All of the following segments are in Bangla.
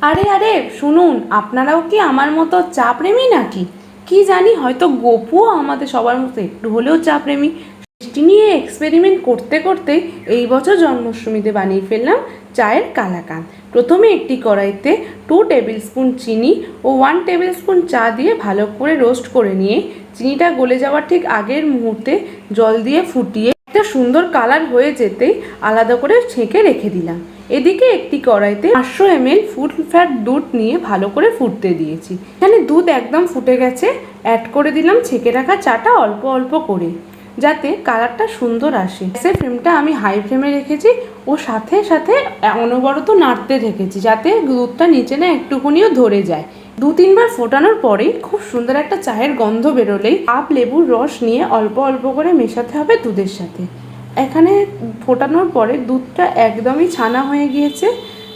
আরে আরে শুনুন, আপনারাও কি আমার মতো চা প্রেমী নাকি? কি জানি, হয়তো গপুও আমাদের সবার মতো একটু হলেও চা প্রেমী। মিষ্টি নিয়ে এক্সপেরিমেন্ট করতে করতে এই বছর জন্মাষ্টমীতে বানিয়ে ফেললাম চায়ের কালাকাঁদ। প্রথমে একটি কড়াইতে 2 টেবিল স্পুন চিনি ও 1 টেবিল স্পুন চা দিয়ে ভালো করে রোস্ট করে নিয়ে চিনিটা গলে যাওয়ার ঠিক আগের মুহূর্তে জল দিয়ে ফুটিয়ে একটা সুন্দর কালার হয়ে যেতেই আলাদা করে ছেঁকে রেখে দিলাম। এদিকে একটি কড়াইতে 500 ml ফুল ফ্যাট দুধ নিয়ে ভালো করে ফুটতে দিয়েছি। এখানে দুধ একদম ফুটে গেছে, অ্যাড করে দিলাম ছেঁকে রাখা চাটা অল্প অল্প করে, যাতে কালারটা সুন্দর আসে। গ্যাসের ফ্লেমটা আমি হাই ফ্লেমে রেখেছি ও সাথে সাথে অনবরত নাড়তে রেখেছি, যাতে দুধটা নিচে না একটুকুনিও ধরে যায়। 2-3 বার ফোটানোর পরেই খুব সুন্দর একটা চায়ের গন্ধ বেরোলেই হাফ লেবুর রস নিয়ে অল্প অল্প করে মেশাতে হবে দুধের সাথে। এখানে ফোটানোর পরে দুধটা একদমই ছানা হয়ে গিয়েছে।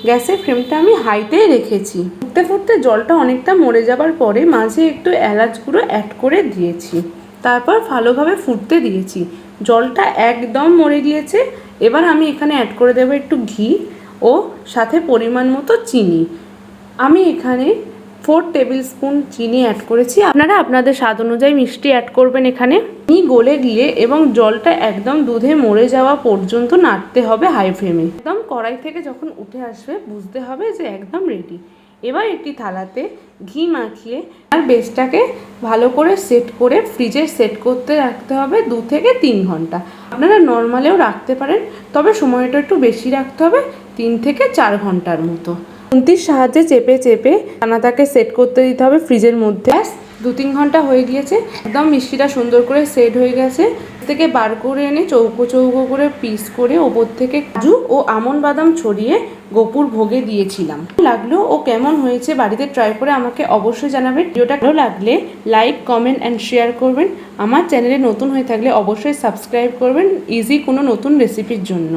গ্যাসের ফ্লেমটা আমি হাইতেই রেখেছি। ফুটতে ফুটতে জলটা অনেকটা মরে যাবার পরে মাঝে একটু এলাচ গুঁড়ো অ্যাড করে দিয়েছি, তারপর ভালোভাবে ফুটতে দিয়েছি। জলটা একদম মরে গিয়েছে। এবার আমি এখানে অ্যাড করে দেবো একটু ঘি ও সাথে পরিমাণ মতো চিনি। আমি এখানে 4 টেবিল স্পুন চিনি অ্যাড করেছি। আপনারা আপনাদের স্বাদ অনুযায়ী মিষ্টি অ্যাড করবেন। এখানে চিনি গলে গিয়ে এবং জলটা একদম দুধে মরে যাওয়া পর্যন্ত নাড়তে হবে হাই ফ্লেমে। একদম কড়াই থেকে যখন উঠে আসবে বুঝতে হবে যে একদম রেডি। এবার একটি থালাতে ঘি মাখিয়ে আর বেসটাকে ভালো করে সেট করে ফ্রিজে সেট করতে রাখতে হবে 2 থেকে 3 ঘন্টা। আপনারা নর্মালেও রাখতে পারেন, তবে সময়টা একটু বেশি রাখতে হবে, 3 থেকে 4 ঘন্টার মতো। খুন্তির সাহায্যে চেপে চেপে ছানাটাকে সেট করতে দিতে হবে ফ্রিজের মধ্যে। 2-3 ঘন্টা হয়ে গিয়েছে, একদম মিষ্টিটা সুন্দর করে সেট হয়ে গেছে। থেকে বার করে এনে চৌকো চৌকো করে পিস করে ওপর থেকে কাজু ও আমন্ড বাদাম ছড়িয়ে গোপুর ভোগে দিয়েছিলাম। লাগলো ও কেমন হয়েছে বাড়িতে ট্রাই করে আমাকে অবশ্যই জানাবেন। ভিডিওটা ভালো লাগলে লাইক, কমেন্ট অ্যান্ড শেয়ার করবেন। আমার চ্যানেলে নতুন হয়ে থাকলে অবশ্যই সাবস্ক্রাইব করবেন ইজি কোনো নতুন রেসিপির জন্য।